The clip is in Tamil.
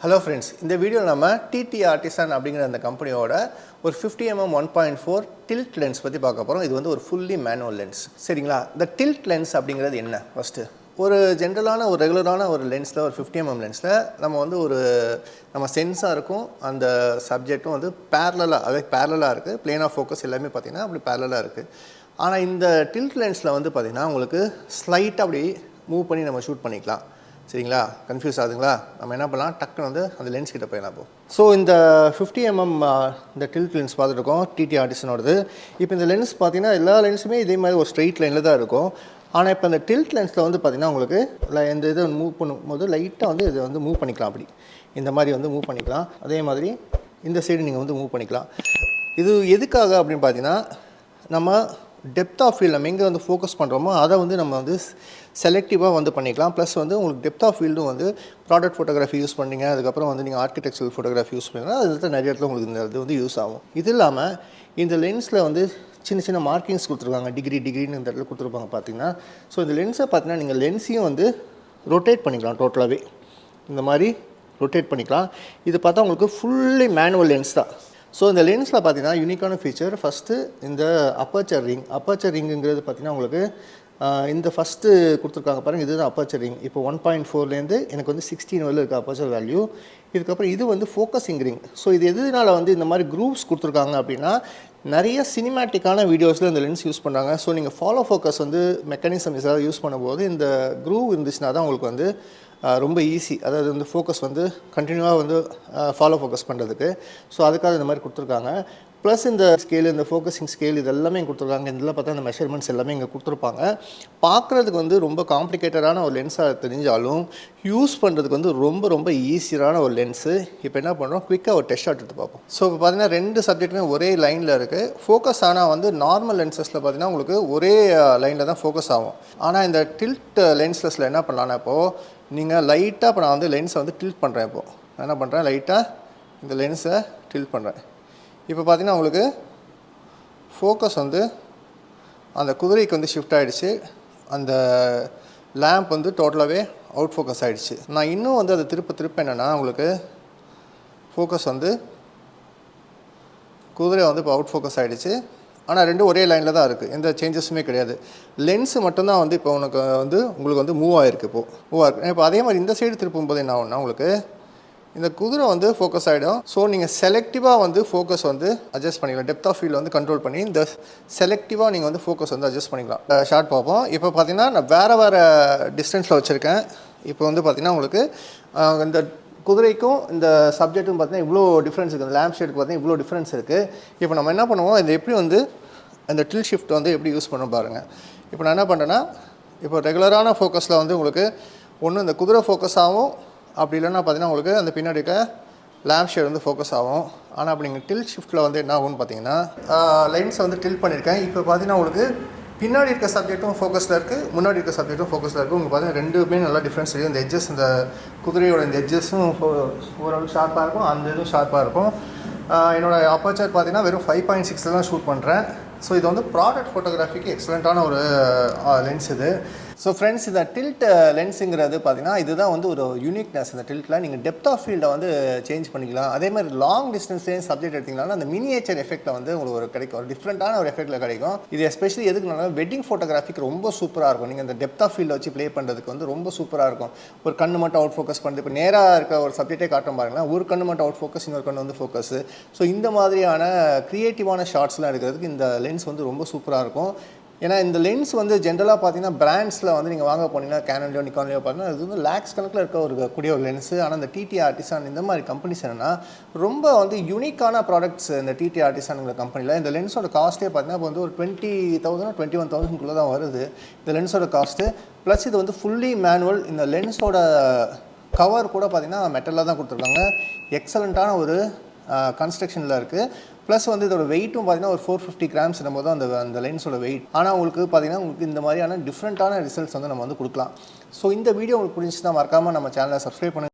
Hello friends, இந்த வீடியோவில் நம்ம TT Artisan அப்படிங்கிற அந்த கம்பெனியோட ஒரு 50mm 1.4 tilt lens பற்றி பார்க்க போகிறோம். இது வந்து ஒரு fully manual lens. சரிங்களா? இந்த tilt lens அப்படிங்கிறது என்ன ஃபஸ்ட்டு? ஒரு ஜென்ரலான ஒரு ரெகுலரான ஒரு லென்ஸில் ஒரு 50mm லென்ஸில் நம்ம வந்து நம்ம சென்ஸாக இருக்கும், அந்த சப்ஜெக்ட்டும் வந்து பேரலாக இருக்குது. பிளேன் ஆஃப் ஃபோக்கஸ் எல்லாமே பார்த்திங்கன்னா அப்படி பேரலாக இருக்குது. ஆனால் இந்த டில்ட் லென்ஸில் வந்து பார்த்திங்கன்னா உங்களுக்கு ஸ்லைட்டாக அப்படி மூவ் பண்ணி நம்ம ஷூட் பண்ணிக்கலாம். சரிங்களா? கன்ஃபியூஸ் ஆகுதுங்களா? நம்ம என்ன பண்ணலாம், டக்குன்னு வந்து அந்த லென்ஸ் கிட்ட போயிடலாம். ஸோ இந்த 50mm இந்த டில்ட் லென்ஸ் பார்த்துருக்கோம், TT ஆர்டிசனோடது. இப்போ இந்த லென்ஸ் பார்த்தீங்கன்னா எல்லா லென்ஸுமே இதே மாதிரி ஒரு ஸ்ட்ரெயிட் லைனில் தான் இருக்கும். ஆனால் இப்போ இந்த டில்ட் லென்ஸில் வந்து பார்த்திங்கன்னா உங்களுக்கு இந்த இதை மூவ் பண்ணும்போது லைட்டாக வந்து இதை வந்து மூவ் பண்ணிக்கலாம். அப்படி இந்த மாதிரி வந்து மூவ் பண்ணிக்கலாம். அதே மாதிரி இந்த சைடு நீங்கள் வந்து மூவ் பண்ணிக்கலாம். இது எதுக்காக அப்படின்னு பார்த்தீங்கன்னா, நம்ம டெப்த் ஆஃப் ஃபீல்டு நம்ம எங்கே வந்து ஃபோக்கஸ் பண்ணுறோமோ அதை வந்து நம்ம வந்து செலக்டிவாக வந்து பண்ணிக்கலாம். ப்ளஸ் வந்து உங்களுக்கு டெப்த் ஆஃப் ஃபீல்டும் வந்து ப்ராடக்ட் ஃபோட்டோகிராஃபி யூஸ் பண்ணிங்க, அதுக்கப்புறம் வந்து நீங்கள் ஆர்கிடெக்சரல் ஃபோட்டோகிராஃபி யூஸ் பண்ணிங்கன்னா அது நிறைய இடத்துல உங்களுக்கு இந்த இது வந்து யூஸ் ஆகும். இது இல்லாமல் இந்த லென்ஸில் வந்து சின்ன சின்ன மார்க்கிங்ஸ் கொடுத்துருக்காங்க, டிகிரின்னு இந்த இடத்துல கொடுத்துருப்பாங்க பார்த்தீங்கன்னா. ஸோ இந்த லென்ஸை பார்த்தீங்கன்னா நீங்கள் லென்ஸையும் வந்து ரொட்டேட் பண்ணிக்கலாம். டோட்டலாகவே இந்த மாதிரி ரொட்டேட் பண்ணிக்கலாம். இது பார்த்தா உங்களுக்கு ஃபுல்லி மேனுவல் லென்ஸ் தான். ஸோ இந்த லென்ஸில் பார்த்தீங்கன்னா யூனிக்கான ஃபீச்சர் ஃபஸ்ட்டு இந்த அப்பர்ச்சர் ரிங்குங்கிறது பார்த்தீங்கன்னா உங்களுக்கு இந்த ஃபஸ்ட்டு கொடுத்துருக்காங்க பாருங்கள், இதுதான் அப்பர்ச்சர் ரிங். இப்போ 1.4லேருந்து எனக்கு வந்து 16 வரல இருக்குது அப்பர்ச்சர் வேல்யூ. இதுக்கப்புறம் இது வந்து ஃபோக்கஸிங் ரிங். ஸோ இது எதுனால வந்து இந்த மாதிரி குரூப்ஸ் கொடுத்துருக்காங்க அப்படின்னா, நிறைய சினிமேட்டிக்கான வீடியோஸில் இந்த லென்ஸ் யூஸ் பண்ணுறாங்க. ஸோ நீங்கள் ஃபாலோ ஃபோக்கஸ் வந்து மெக்கானிசம் ஏதாவது யூஸ் பண்ணும்போது இந்த குரூவ் இருந்துச்சுன்னா தான் உங்களுக்கு வந்து ரொம்ப ஈஸி. அதாவது வந்து ஃபோக்கஸ் வந்து கண்டினியூவாக வந்து ஃபாலோ ஃபோக்கஸ் பண்ணுறதுக்கு. ஸோ அதுக்காக இந்த மாதிரி கொடுத்துருக்காங்க. ப்ளஸ் இந்த ஸ்கேலு, இந்த ஃபோக்கஸிங் ஸ்கேல் இது எல்லாமே இங்கே கொடுத்துருக்காங்க. இதில் பார்த்தா இந்த மெஷர்மெண்ட்ஸ் எல்லாமே இங்கே கொடுத்துருப்பாங்க. பார்க்குறதுக்கு வந்து ரொம்ப காம்ப்ளிகேட்டடான ஒரு லென்ஸாக தெரிஞ்சாலும் யூஸ் பண்ணுறதுக்கு வந்து ரொம்ப ஈஸியான ஒரு லென்ஸு. இப்போ என்ன பண்ணுறோம், குயிக்காக ஒரு டெஸ்ட் ஷாட் எடுத்து பார்ப்போம். ஸோ இப்போ பார்த்தீங்கன்னா ரெண்டு சப்ஜெக்ட்டுமே ஒரே லைனில் இருக்குது. ஃபோக்கஸ் ஆனால் வந்து நார்மல் லென்சஸில் பார்த்தீங்கன்னா உங்களுக்கு ஒரே லைனில் தான் ஃபோக்கஸ் ஆகும். ஆனால் இந்த டில்ட் லென்ஸ்லெஸில் என்ன பண்ணலான்னா, இப்போது நீங்கள் லைட்டாக இப்போ நான் வந்து லென்ஸை வந்து டில்ட் பண்ணுறேன். இப்போது நான் என்ன பண்ணுறேன், லைட்டாக இந்த லென்ஸை டில்ட் பண்ணுறேன். இப்போ பார்த்தீங்கன்னா உங்களுக்கு ஃபோக்கஸ் வந்து அந்த குதிரைக்கு வந்து ஷிஃப்ட் ஆகிடுச்சு. அந்த லேம்ப் வந்து டோட்டலாகவே அவுட் ஃபோக்கஸ் ஆகிடுச்சு. நான் இன்னும் வந்து அதை திருப்ப என்னென்னா உங்களுக்கு ஃபோக்கஸ் வந்து குதிரை வந்து இப்போ அவுட் ஃபோக்கஸ் ஆகிடுச்சு. ஆனால் ரெண்டும் ஒரே லைனில் தான் இருக்குது, எந்த சேஞ்சஸுமே கிடையாது. லென்ஸு மட்டும்தான் வந்து இப்போ உங்களுக்கு வந்து மூவ் ஆகிருக்கு. மூவ் ஆகிருக்கு. இப்போ அதே மாதிரி இந்த சைடு திருப்பும்போது என்ன ஆகும்னா, உங்களுக்கு இந்த குதிரை வந்து ஃபோக்கஸ் ஆகிடும். ஸோ நீங்கள் செலக்டிவாக வந்து ஃபோக்கஸ் வந்து அட்ஜஸ்ட் பண்ணிக்கலாம். டெப்த் ஆஃப் ஃபீல்டு வந்து கண்ட்ரோல் பண்ணி இந்த செலக்டிவாக நீங்கள் வந்து ஃபோக்கஸ் வந்து அட்ஜஸ்ட் பண்ணிக்கலாம். ஷார்ட் பார்ப்போம். இப்போ பார்த்தீங்கன்னா நான் வேறு டிஸ்டன்ஸில் வச்சுருக்கேன். இப்போ வந்து பார்த்திங்கன்னா உங்களுக்கு இந்த குதிரைக்கும் இந்த சப்ஜெக்ட்டும் பார்த்தீங்கன்னா இவ்வளோ டிஃப்ரென்ஸ் இருக்குது. அந்த லேம்ப் ஷேடுக்கு பார்த்தீங்கன்னா இவ்வளோ டிஃப்ரென்ஸ் இருக்குது. இப்போ நம்ம என்ன பண்ணுவோம், இது எப்படி வந்து அந்த டில் ஷிஃப்ட் வந்து எப்படி யூஸ் பண்ண பாருங்கள். இப்போ நான் என்ன பண்ணுறேன்னா, இப்போ ரெகுலரான ஃபோக்கஸில் வந்து உங்களுக்கு ஒன்று இந்த குதிரை ஃபோக்கஸ் ஆகும், அப்படி இல்லைன்னா பார்த்தீங்கன்னா உங்களுக்கு அந்த பின்னாடி இருக்க லேம்ப் ஷேட் வந்து ஃபோக்கஸ் ஆகும். ஆனால் அப்படி நீங்கள் டில் ஷிஃப்ட்டில் வந்து என்ன ஆகும்னு பார்த்தீங்கன்னா, லைன்ஸை வந்து டில் பண்ணியிருக்கேன். இப்போ பார்த்தீங்கன்னா உங்களுக்கு பின்னாடி இருக்க சப்ஜெக்ட்டும் ஃபோக்கஸில் இருக்குது, முன்னாடி இருக்க சப்ஜெக்ட்டும் ஃபோக்கஸில் இருக்குது. உங்களுக்கு பார்த்தீங்கன்னா ரெண்டுமே நல்லா டிஃப்ரென்ஸ் இருக்குது. இந்த எட்ஜஸ், இந்த குதிரையோட இந்த எட்ஜஸும் ஓரளவு ஷார்ப்பாக இருக்கும், அந்த இதுவும் ஷார்ப்பாக இருக்கும். என்னோடய அப்பர்ச்சர் பார்த்தீங்கன்னா வெறும் 5.6 தான் ஷூட் பண்ணுறேன். ஸோ இது வந்து ப்ராடக்ட் ஃபோட்டோகிராஃபிக்கு எக்ஸலண்ட்டான ஒரு லென்ஸ் இது. ஸோ ஃப்ரெண்ட்ஸ், இந்த டில்ட் லென்ஸுங்கிறது பார்த்தீங்கன்னா இதுதான் வந்து ஒரு யூனிக்னஸ். இந்த டில்ட்டில் நீங்கள் டெப்த் ஆஃப் ஃபீல்டை வந்து சேஞ்ச் பண்ணிக்கலாம். அதே மாதிரி லாங் டிஸ்டன்ஸ்லேயும் சப்ஜெக்ட் எடுத்திங்கனாலும் அந்த மினியேச்சர் எஃபெக்ட்டில் வந்து உங்களுக்கு ஒரு கிடைக்கும், ஒரு டிஃப்ரெண்ட்டான ஒரு எஃபெக்ட்டில் கிடைக்கும். இது எஸ்பெஷலி எதுக்குனால வெட்டிங் ஃபோட்டோகிராஃபிக்கு ரொம்ப சூப்பராக இருக்கும். நீங்கள் இந்த டெப்த் ஆஃப் ஃபீல்டை வச்சு ப்ளே பண்ணுறதுக்கு வந்து ரொம்ப சூப்பராக இருக்கும். ஒரு கண்ணு மட்டும் அவுட் ஃபோக்கஸ் பண்ணுறது, இப்போ நேராக இருக்க ஒரு சப்ஜெக்டே காட்டும் பாருங்களேன், ஒரு கண்ணு மட்டும் அவுட் ஃபோக்கஸ், இன்னொரு கண்ணு வந்து ஃபோக்கஸ். ஸோ இந்த மாதிரியான க்ரியேட்டிவான ஷார்ட்ஸ்லாம் எடுக்கிறதுக்கு இந்த லென்ஸ் வந்து ரொம்ப சூப்பராக இருக்கும். ஏன்னா இந்த லென்ஸ் வந்து ஜென்ரலாக பார்த்தீங்கன்னா பிராண்ட்ஸில் வந்து நீங்கள் வாங்க போனீங்கன்னா கேனன்லையோ நிக்கான்லையோ பார்த்தீங்கன்னா இது வந்து லேக்ஸ் கணக்கில் இருக்கக்கூடிய ஒரு லென்ஸு. ஆனால் இந்த TT ஆர்டிசான் இந்த மாதிரி கம்பெனிஸ் என்னென்னா ரொம்ப வந்து யூனிக்கான ப்ராடக்ட்ஸ். இந்த TT ஆர்டிசானுங்கிற கம்பெனியில் இந்த லென்ஸோட காஸ்ட்டே பார்த்தீங்கன்னா இப்போ வந்து ஒரு 20,000 21,000 தான் வருது இந்த லென்ஸோட காஸ்ட்டு. ப்ளஸ் இது வந்து ஃபுல்லி மேனுவல். இந்த லென்ஸோட கவர் கூட பார்த்தீங்கன்னா மெட்டலில் தான் கொடுத்துருக்காங்க. எக்ஸலண்ட்டான ஒரு கன்ஸ்ட்ரக்ஷனில் இருக்குது. ப்ளஸ் வந்து இதோட வெயிட்டும் பார்த்தீங்கன்னா ஒரு 450 கிராம்ஸ் நம்ம தான் அந்த லென்ஸோட வெயிட். ஆனால் உங்களுக்கு பார்த்தீங்கன்னா உங்களுக்கு இந்த மாதிரியான டிஃப்ரெண்ட்டான ரிசல்ட்ஸ் வந்து நம்ம வந்து கொடுக்கலாம். ஸோ இந்த வீடியோ உங்களுக்கு பிடிச்சிச்சுன்னா மறக்காமல் நம்ம சேனலை சப்ஸ்கிரைப் பண்ணுங்கள்.